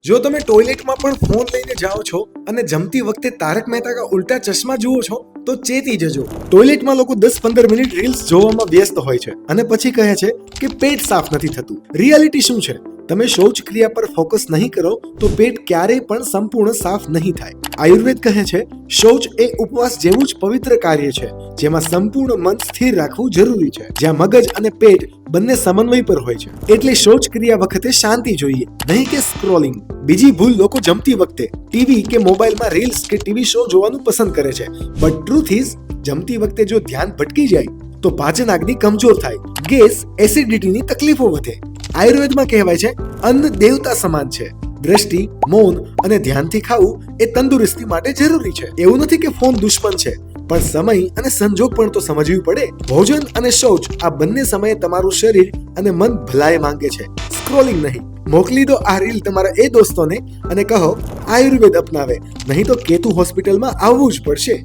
જો તમે ટોયલેટમાં પણ ફોન લઈને જાઓ છો અને જમતી વખતે તારક મહેતા કા ઉલ્ટા ચશ્મા જુઓ છો તો ચેતી જજો. ટોયલેટમાં લોકો 10-15 મિનિટ રીલ્સ જોવામાં વ્યસ્ત હોય છે અને પછી કહે છે કે પેટ સાફ નથી થતું. રિયાલિટી શું છે? તમે શૌચ ક્રિયા પર ફોકસ નહીં કરો તો પેટ ક્યારેય પણ સંપૂર્ણ સાફ નહીં થાય. આયુર્વેદ કહે છે શૌચ એ ઉપવાસ જેવું જ પવિત્ર કાર્ય છે જેમાં સંપૂર્ણ મન સ્થિર રાખવું જરૂરી છે, જ્યાં મગજ અને પેટ બંને સમન્વય પર હોય છે. એટલે શૌચ ક્રિયા વખતે શાંતિ જોઈએ, નહીં કે સ્ક્રોલિંગ. બીજી ભૂલ, લોકો જમતી વખતે ટીવી કે મોબાઈલમાં રીલ્સ કે ટીવી શો જોવાનું પસંદ કરે છે. બટ ટ્રુથ ઇઝ, જમતી વખતે જો ધ્યાન ભટકી જાય તો પાચન અગ્નિ કમજોર થાય, ગેસ, એસિડિટીની તકલીફો વધે. આયુર્વેદમાં કહેવાય છે અન્ન દેવતા સમાન છે. દ્રષ્ટિ, મૌન અને ધ્યાનથી ખાવું એ તંદુરસ્તી માટે જરૂરી છે. એવું નથી કે ફોન દુશ્મન છે, પણ સમય અને સંજોગ પણ તો સમજવી પડે. ભોજન અને શૌચ આ બંને સમયે તમારું શરીર અને મન ભલાઈ માંગે છે, સ્ક્રોલિંગ નહીં. મોકલી દો આ રીલ તમારા એ દોસ્તોને અને કહો આયુર્વેદ અપનાવે, નહીં તો કેતુ હોસ્પિટલમાં આવવું જ પડશે.